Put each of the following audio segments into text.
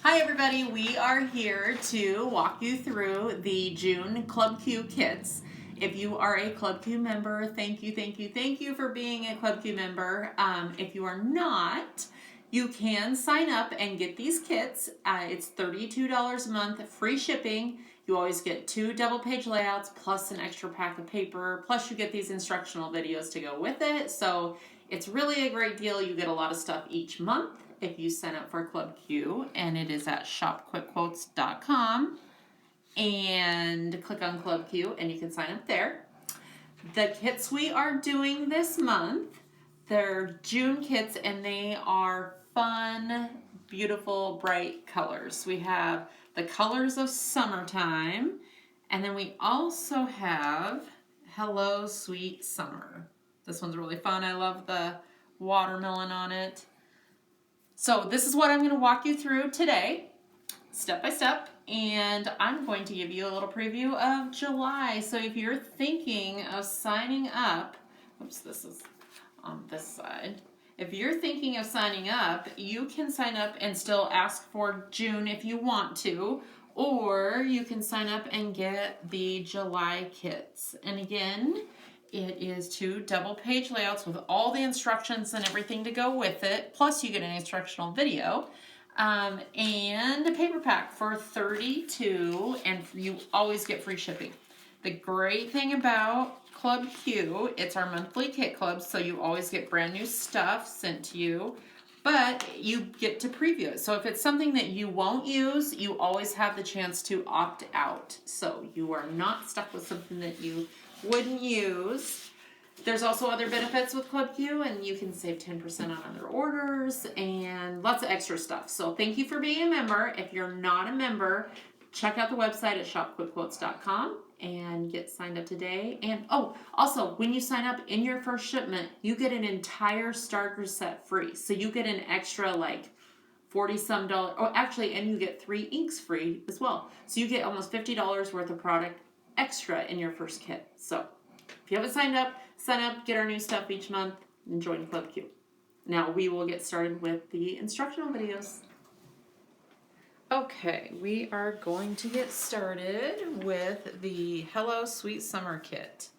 Hi everybody, we are here to walk you through the June Club Q kits. If you are a Club Q member, thank you for being a Club Q member. If you are not, you can sign up and get these kits. It's $32 a month, free shipping. You always get 2 double page layouts plus an extra pack of paper, plus you get these instructional videos to go with it. So it's really a great deal. You get a lot of stuff each month if you sign up for Club Q, and it is at shopquickquotes.com, and click on Club Q and you can sign up there. The kits we are doing this month, they're June kits and they are fun, beautiful, bright colors. We have the colors of summertime, and then we also have Hello Sweet Summer. This one's really fun. I love the watermelon on it. So this is what I'm going to walk you through today, step by step, and I'm going to give you a little preview of July. So if you're thinking of signing up, oops, this is on this side. If you're thinking of signing up, you can sign up and still ask for June if you want to, or you can sign up and get the July kits. And again, it is 2 double page layouts with all the instructions and everything to go with it. Plus you get an instructional video and a paper pack for $32, and you always get free shipping. The great thing about Club Q, it's our monthly kit club, so you always get brand new stuff sent to you, but you get to preview it. So if it's something that you won't use, you always have the chance to opt out. So you are not stuck with something that you wouldn't use. There's also other benefits with Club Q, and you can save 10% on other orders and lots of extra stuff. So thank you for being a member. If you're not a member, check out the website at shopquickquotes.com and get signed up today. And oh, also when you sign up in your first shipment, you get an entire starter set free. So you get an extra like $40 some. Oh, actually, and you get 3 inks free as well. So you get almost $50 worth of product extra in your first kit. So if you haven't signed up, sign up, get our new stuff each month, and join Club Q. Now we will get started with the instructional videos. Okay, we are going to get started with the Hello Sweet Summer kit.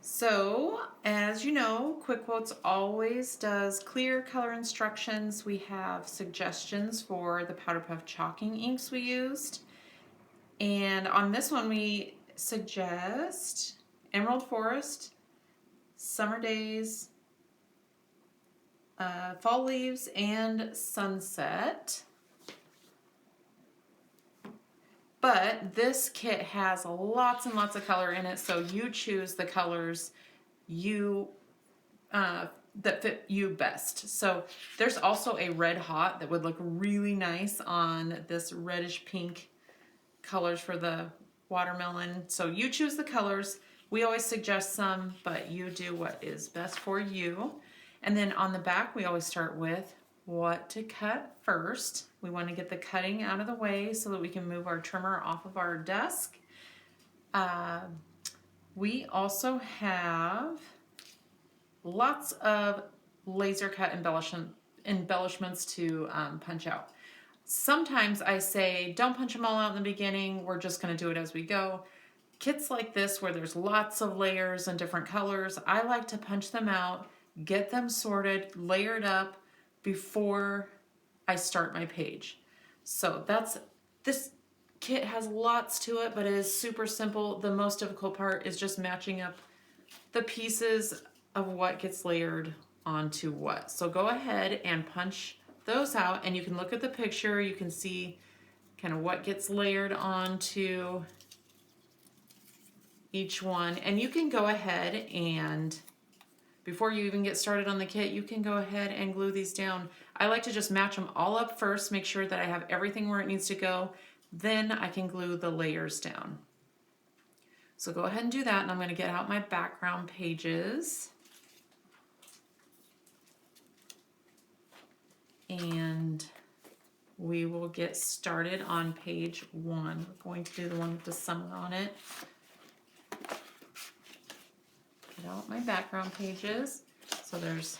So, as you know, Quick Quotes always does clear color instructions. We have suggestions for the Powder Puff chalking inks we used. And on this one, we suggest Emerald Forest, Summer Days, Fall Leaves, and Sunset. But this kit has lots and lots of color in it, so you choose the colors that fit you best. So there's also a red hot that would look really nice on this reddish pink colors for the watermelon. So you choose the colors. We always suggest some, but you do what is best for you. And then on the back, we always start with what to cut first. We want to get the cutting out of the way so that we can move our trimmer off of our desk. We also have lots of laser cut embellishments to punch out. Sometimes I say, don't punch them all out in the beginning, we're just going to do it as we go. Kits like this where there's lots of layers and different colors, I like to punch them out, get them sorted, layered up before I start my page. So this kit has lots to it, but it is super simple. The most difficult part is just matching up the pieces of what gets layered onto what. So go ahead and punch those out, and you can look at the picture, you can see kind of what gets layered onto each one, and you can go ahead and before you even get started on the kit, you can go ahead and glue these down. I like to just match them all up first, make sure that I have everything where it needs to go, then I can glue the layers down. So go ahead and do that, and I'm going to get out my background pages. And we will get started on page 1. We're going to do the one with the summer on it. Get out my background pages. So there's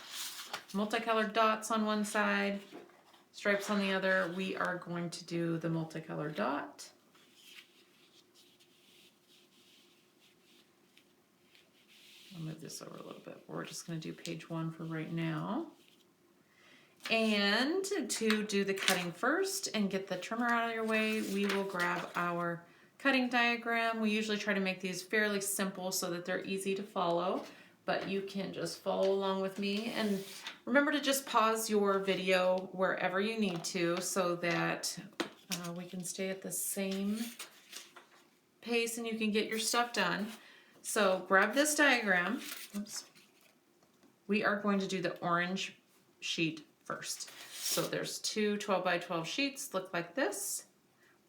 multicolored dots on one side, stripes on the other. We are going to do the multicolor dot. I'll move this over a little bit. We're just going to do page 1 for right now. And to do the cutting first and get the trimmer out of your way, we will grab our cutting diagram. We usually try to make these fairly simple so that they're easy to follow, but you can just follow along with me. And remember to just pause your video wherever you need to so that we can stay at the same pace and you can get your stuff done. So grab this diagram. Oops. We are going to do the orange sheet first. So there's two 12 by 12 sheets, look like this.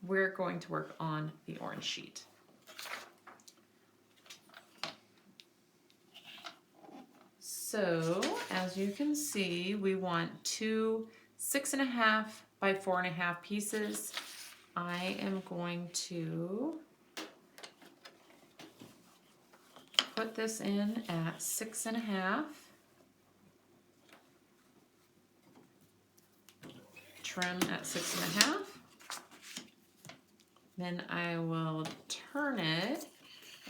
We're going to work on the orange sheet. So as you can see, we want two 6.5 by 4.5 pieces. I am going to put this in at 6.5. Trim at 6.5. Then I will turn it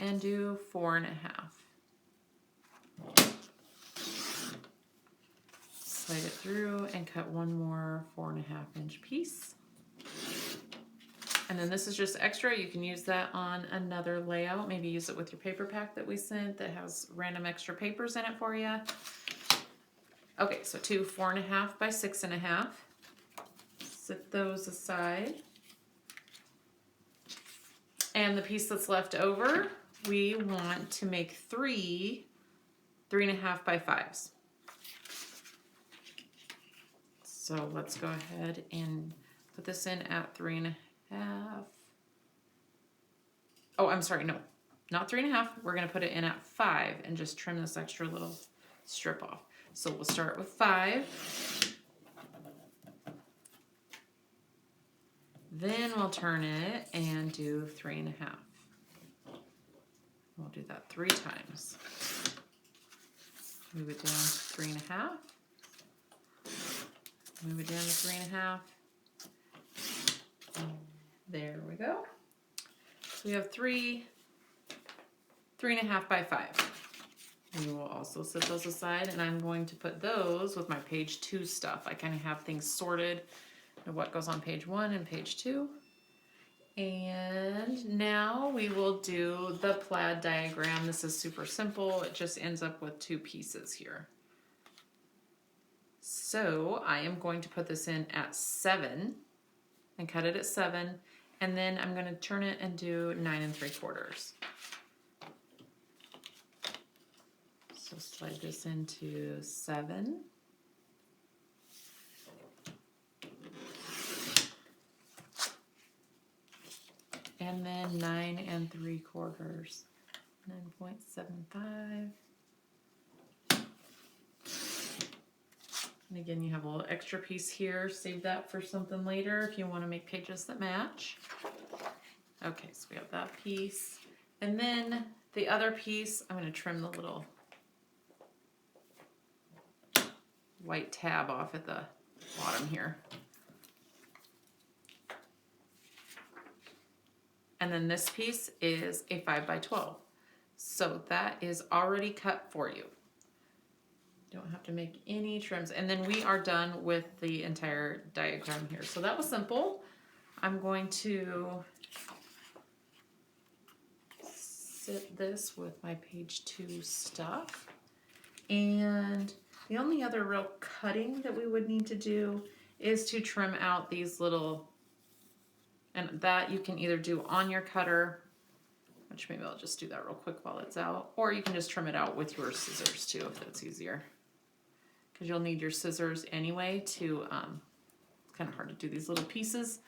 and do 4.5. Slide it through and cut one more 4.5 inch piece. And then this is just extra. You can use that on another layout. Maybe use it with your paper pack that we sent that has random extra papers in it for you. Okay, so two 4.5 by 6.5. Set those aside. And the piece that's left over, we want to make three 3.5 by 5s. So let's go ahead and put this in at 3.5. Oh, I'm sorry, no, not 3.5. We're gonna put it in at 5 and just trim this extra little strip off. So we'll start with 5. Then we'll turn it and do 3.5. We'll do that 3 times. Move it down to 3.5. Move it down to 3.5. There we go. So we have 3.5 by 5. We will also set those aside, and I'm going to put those with my page 2 stuff. I kind of have things sorted of what goes on page 1 and page 2. And now we will do the plaid diagram. This is super simple. It just ends up with 2 pieces here. So I am going to put this in at 7 and cut it at 7. And then I'm going to turn it and do 9 3/4. So slide this into 7. And then 9 3/4. 9.75. And again, you have a little extra piece here. Save that for something later if you want to make pages that match. Okay, so we have that piece. And then the other piece, I'm going to trim the little white tab off at the bottom here. And then this piece is a 5 by 12. So that is already cut for you. Don't have to make any trims. And then we are done with the entire diagram here. So that was simple. I'm going to sit this with my page 2 stuff. And the only other real cutting that we would need to do is to trim out these little, and that you can either do on your cutter, which maybe I'll just do that real quick while it's out, or you can just trim it out with your scissors too if that's easier. Because you'll need your scissors anyway to, it's kind of hard to do these little pieces,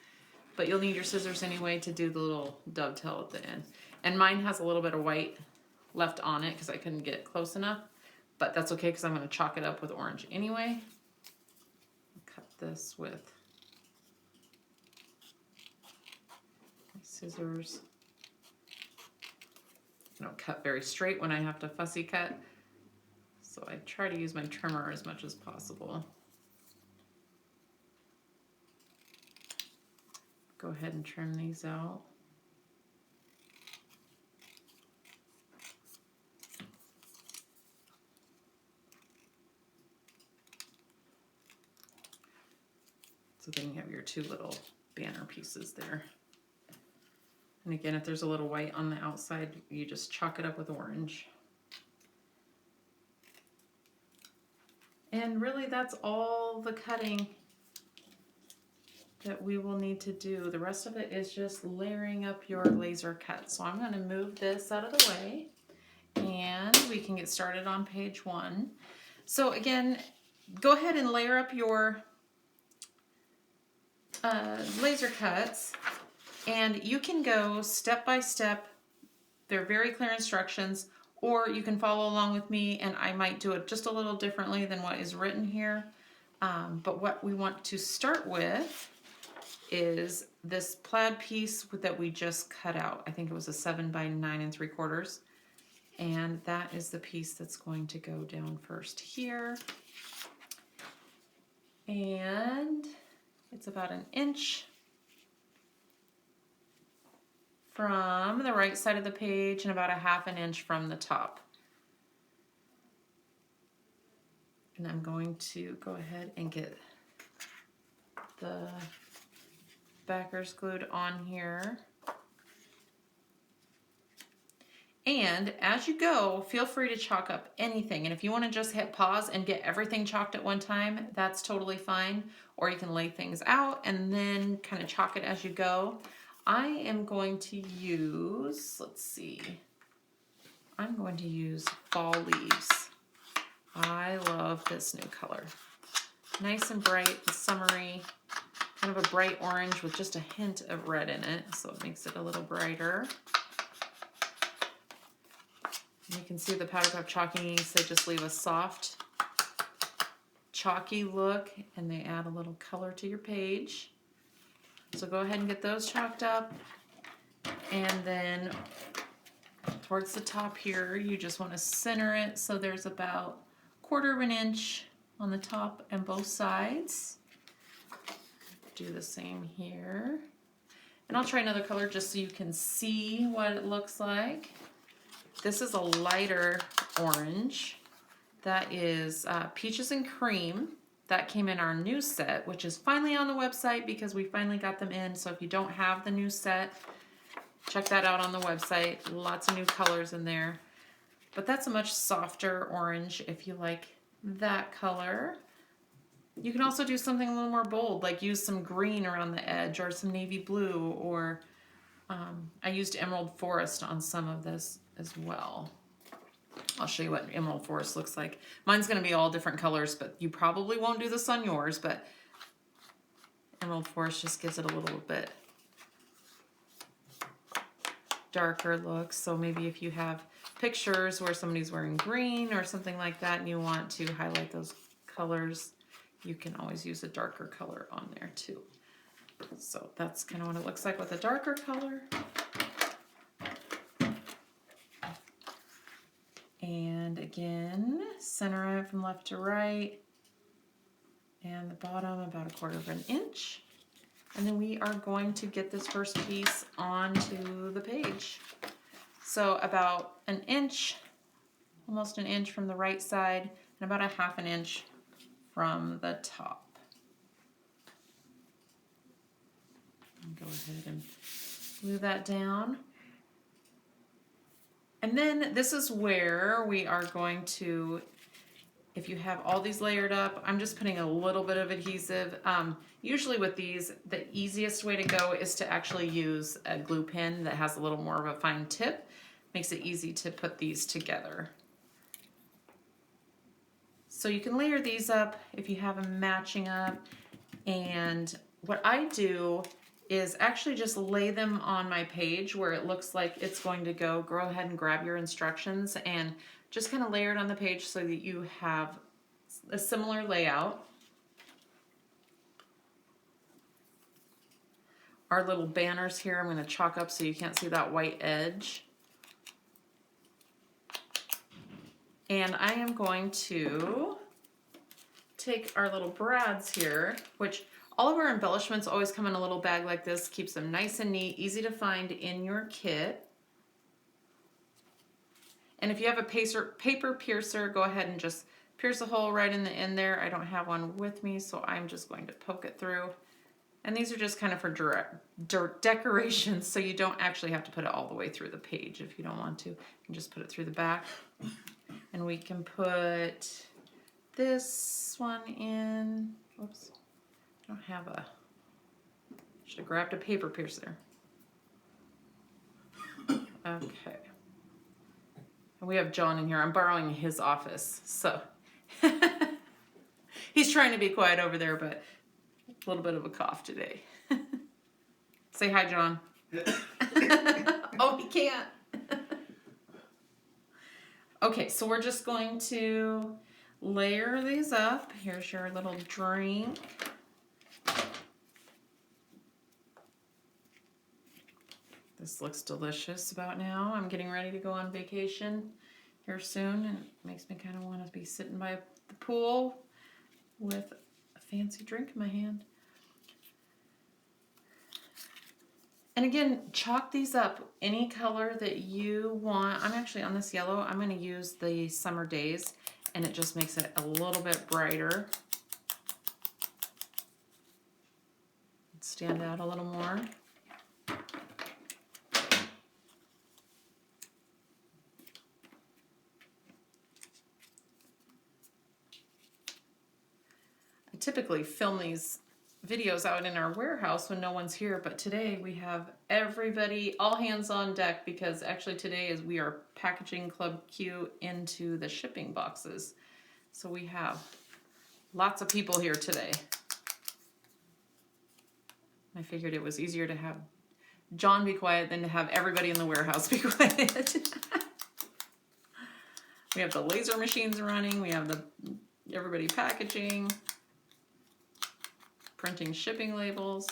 but you'll need your scissors anyway to do the little dovetail at the end. And mine has a little bit of white left on it because I couldn't get close enough, but that's okay because I'm going to chalk it up with orange anyway. Cut this with my scissors. I don't cut very straight when I have to fussy cut. So I try to use my trimmer as much as possible. go ahead and trim these out. So then you have your two little banner pieces there. And again, if there's a little white on the outside, you just chalk it up with orange. And really that's all the cutting that we will need to do. The rest of it is just layering up your laser cut. So I'm going to move this out of the way and we can get started on page 1. So again, go ahead and layer up your laser cuts, and you can go step by step. They're very clear instructions, or you can follow along with me and I might do it just a little differently than what is written here. But what we want to start with is this plaid piece that we just cut out. I think it was a 7 by 9 3/4. And that is the piece that's going to go down first here. And it's about 1 inch from the right side of the page and about 1/2 inch from the top. And I'm going to go ahead and get the backers glued on here. And as you go, feel free to chalk up anything. And if you want to just hit pause and get everything chalked at one time, that's totally fine. Or you can lay things out and then kind of chalk it as you go. I am going to use, let's see, I'm going to use Fall Leaves. I love this new color. Nice and bright and summery, kind of a bright orange with just a hint of red in it, so it makes it a little brighter. You can see the Powder Puff Chalkies, they just leave a soft, chalky look, and they add a little color to your page. So go ahead and get those chalked up. And then towards the top here, you just want to center it so there's about 1/4 inch on the top and both sides. Do the same here. And I'll try another color just so you can see what it looks like. This is a lighter orange. That is Peaches and Cream. That came in our new set, which is finally on the website because we finally got them in. So if you don't have the new set, check that out on the website. Lots of new colors in there. But that's a much softer orange if you like that color. You can also do something a little more bold, like use some green around the edge or some navy blue, or I used Emerald Forest on some of this as well. I'll show you what Emerald Forest looks like. Mine's going to be all different colors, but you probably won't do this on yours, but Emerald Forest just gives it a little bit darker look. So maybe if you have pictures where somebody's wearing green or something like that and you want to highlight those colors, you can always use a darker color on there too. So that's kind of what it looks like with a darker color. And again, center it from left to right, and the bottom about 1/4 inch. And then we are going to get this first piece onto the page. So about 1 inch, almost 1 inch from the right side, and about 1/2 inch from the top. And go ahead and glue that down. And then this is where we are going to, if you have all these layered up, I'm just putting a little bit of adhesive. Usually with these, the easiest way to go is to actually use a glue pen that has a little more of a fine tip. Makes it easy to put these together. So you can layer these up if you have them matching up. And what I do is actually just lay them on my page where it looks like it's going to go. Go ahead and grab your instructions and just kind of layer it on the page so that you have a similar layout. Our little banners here, I'm going to chalk up so you can't see that white edge. And I am going to take our little brads here, which All of our embellishments always come in a little bag like this, keeps them nice and neat, easy to find in your kit. And if you have a paper piercer, go ahead and just pierce a hole right in the end there. I don't have one with me, so I'm just going to poke it through. And these are just kind of for decorations, so you don't actually have to put it all the way through the page if you don't want to. You can just put it through the back. And we can put this one in. Oops, I don't have a, should have grabbed a paper piercer. Okay. And we have John in here. I'm borrowing his office, so. He's trying to be quiet over there, but a little bit of a cough today. Say hi, John. Oh, he can't. Okay, so we're just going to layer these up. Here's your little drink. This looks delicious about now. I'm getting ready to go on vacation here soon, and it makes me kind of want to be sitting by the pool with a fancy drink in my hand. And again, chalk these up any color that you want. I'm actually on this yellow. I'm going to use the Summer Days, and it just makes it a little bit brighter. Stand out a little more. I typically film these videos out in our warehouse when no one's here, but today we have everybody, all hands on deck, because actually today is we are packaging Club Q into the shipping boxes. So we have lots of people here today. I figured it was easier to have John be quiet than to have everybody in the warehouse be quiet. We have the laser machines running, we have everybody packaging, printing shipping labels.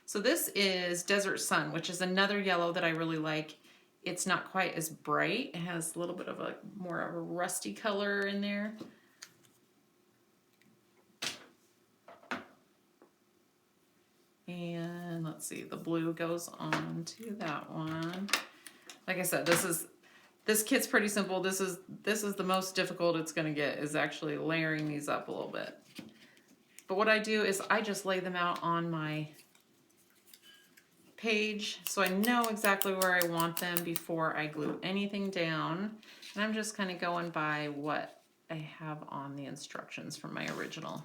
So this is Desert Sun, which is another yellow that I really like. It's not quite as bright. It has a little bit of a more of a rusty color in there. And let's see, the blue goes on to that one. Like I said, this kit's pretty simple. This is the most difficult it's gonna get, is actually layering these up a little bit. But what I do is I just lay them out on my page so I know exactly where I want them before I glue anything down. And I'm just kind of going by what I have on the instructions from my original.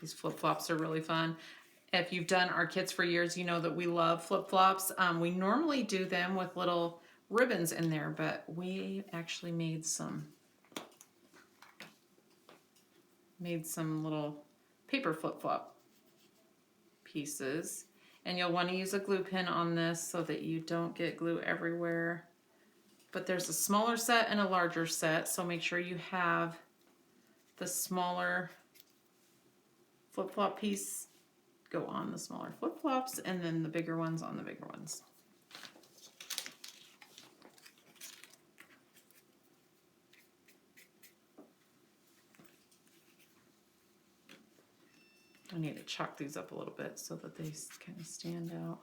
These flip-flops are really fun. If you've done our kits for years, you know that we love flip-flops. We normally do them with little ribbons in there, but we actually made some little paper flip-flop pieces. And you'll want to use a glue pen on this so that you don't get glue everywhere. But there's a smaller set and a larger set, so make sure you have the smaller flip-flop piece go on the smaller flip-flops, and then the bigger ones on the bigger ones. I need to chalk these up a little bit so that they kind of stand out.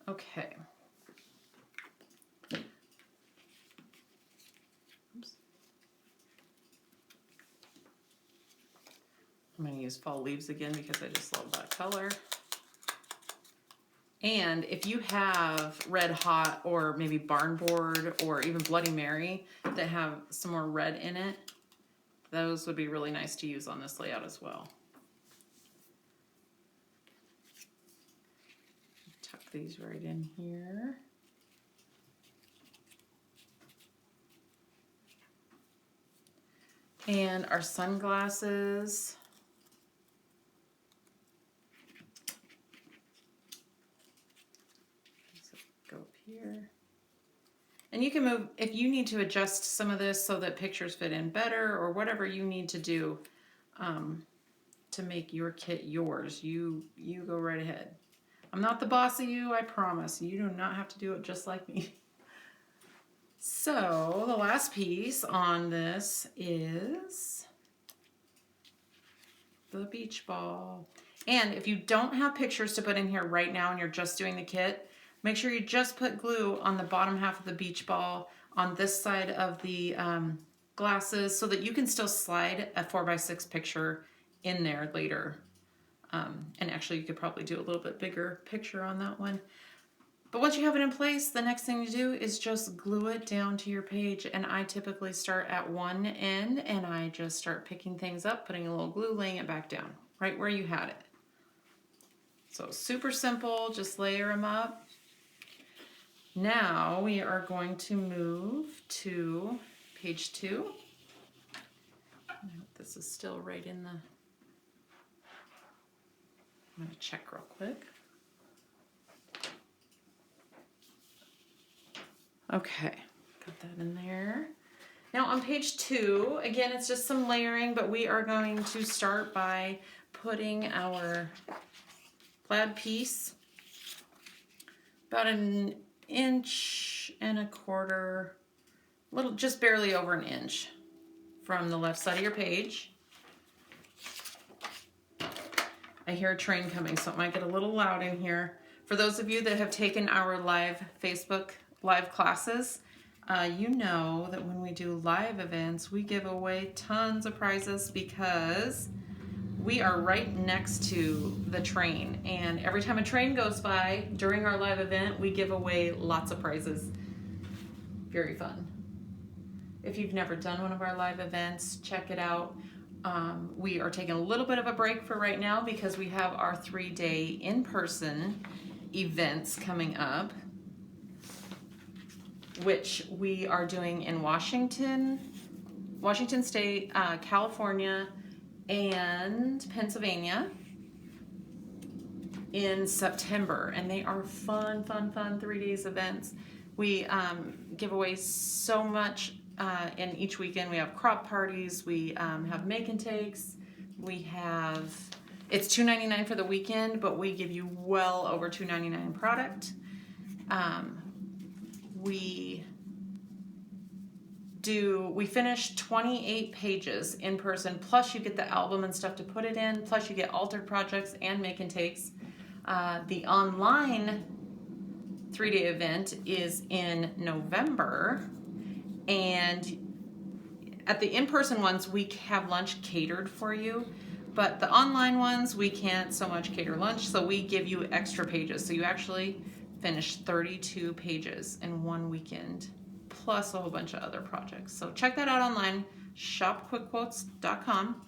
Okay. Oops. I'm going to use fall leaves again because I just love that color. And if you have Red Hot or maybe Barn Board or even Bloody Mary that have some more red in it, those would be really nice to use on this layout as well. Tuck these right in here. And our sunglasses. Go up here. And you can move, if you need to adjust some of this so that pictures fit in better or whatever you need to do to make your kit yours, you go right ahead. I'm not the boss of you, I promise. You do not have to do it just like me. So the last piece on this is the beach ball. And if you don't have pictures to put in here right now and you're just doing the kit, make sure you just put glue on the bottom half of the beach ball on this side of the glasses so that you can still slide a 4x6 picture in there later. And actually you could probably do a little bit bigger picture on that one. But once you have it in place, the next thing to do is just glue it down to your page. And I typically start at one end and I just start picking things up, putting a little glue, laying it back down, right where you had it. So super simple, just layer them up. Now we are going to move to page 2. I hope this is still right in the, I'm gonna check real quick. Okay, got that in there. Now on page 2, again, it's just some layering, but we are going to start by putting our plaid piece about 1.25 inches, little, just barely over 1 inch from the left side of your page. I hear a train coming, so it might get a little loud in here. For those of you that have taken our live Facebook live classes, you know that when we do live events, we give away tons of prizes because we are right next to the train. And every time a train goes by during our live event, we give away lots of prizes. Very fun. If you've never done one of our live events, check it out. We are taking a little bit of a break for right now because we have our 3-day in-person events coming up, which we are doing in Washington State, California, and Pennsylvania in September. And they are fun 3 days events. We give away so much in each weekend. We have crop parties, we have make and takes, we have, it's $2.99 for the weekend, but we give you well over $2.99 product. We finish 28 pages in person, plus you get the album and stuff to put it in, plus you get altered projects and make and takes. The online 3-day event is in November, and at the in-person ones we have lunch catered for you, but the online ones we can't so much cater lunch, so we give you extra pages, so you actually finish 32 pages in one weekend, plus a whole bunch of other projects. So check that out online, shopquickquotes.com,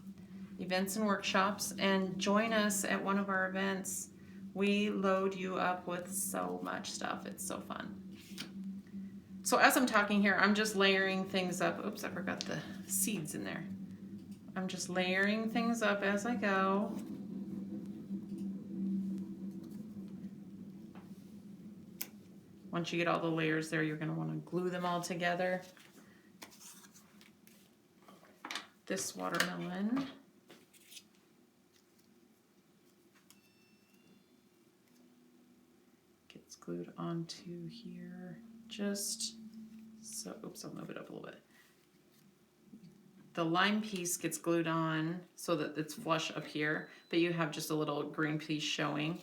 events and workshops, and join us at one of our events. We load you up with so much stuff. It's so fun. So as I'm talking here, I'm just layering things up. Oops, I forgot the seeds in there. I'm just layering things up as I go. Once you get all the layers there, you're going to want to glue them all together. This watermelon gets glued onto here just so, oops, I'll move it up a little bit. The lime piece gets glued on so that it's flush up here, but you have just a little green piece showing.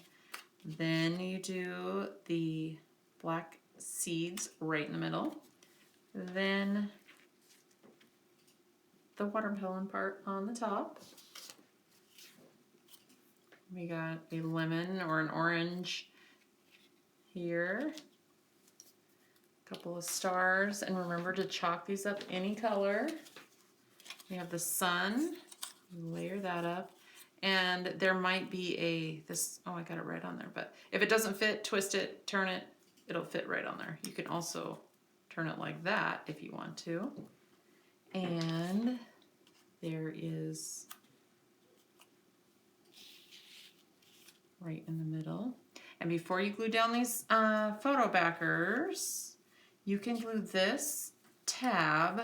Then you do the black seeds right in the middle. Then the watermelon part on the top. We got a lemon or an orange here. A couple of stars, and remember to chalk these up any color. We have the sun, layer that up, and there might be oh, I got it right on there, but if it doesn't fit, twist it, turn it, it'll fit right on there. You can also turn it like that if you want to. And there is right in the middle. And before you glue down these photo backers, you can glue this tab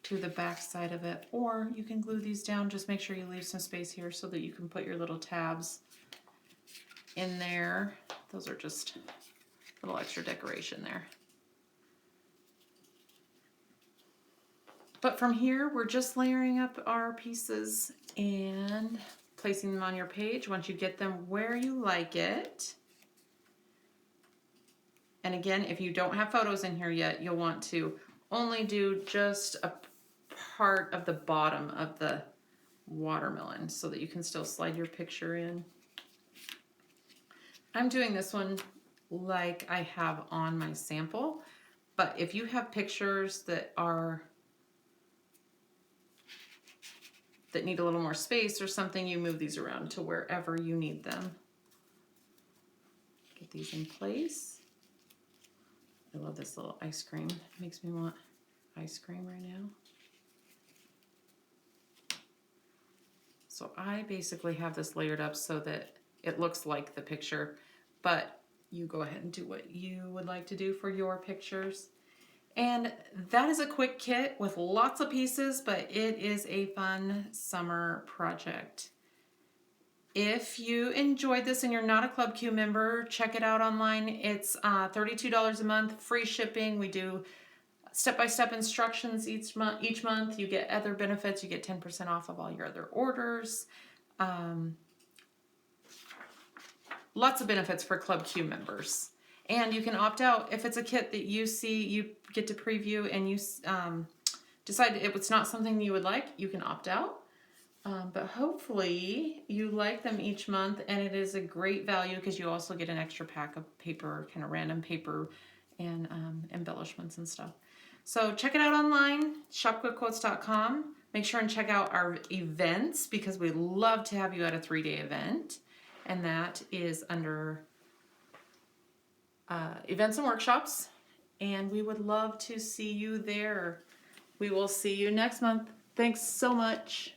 to the back side of it, or you can glue these down. Just make sure you leave some space here so that you can put your little tabs in there. Those are just a little extra decoration there. But from here, we're just layering up our pieces and placing them on your page once you get them where you like it. And again, if you don't have photos in here yet, you'll want to only do just a part of the bottom of the watermelon so that you can still slide your picture in. I'm doing this one like I have on my sample, but if you have pictures that need a little more space or something, you move these around to wherever you need them. Get these in place. I love this little ice cream. It makes me want ice cream right now. So I basically have this layered up so that it looks like the picture, but you go ahead and do what you would like to do for your pictures. And that is a quick kit with lots of pieces, but it is a fun summer project. If you enjoyed this and you're not a Club Q member, check it out online. It's $32 a month, free shipping. We do step-by-step instructions each month. You get other benefits. You get 10% off of all your other orders. Lots of benefits for Club Q members. And you can opt out if it's a kit that you see, you get to preview and you decide it's not something you would like, you can opt out. But hopefully you like them each month, and it is a great value because you also get an extra pack of paper, kind of random paper and embellishments and stuff. So check it out online, shopquickquotes.com. Make sure and check out our events because we'd love to have you at a 3-day event. And that is under events and workshops, and we would love to see you there. We will see you next month. Thanks so much.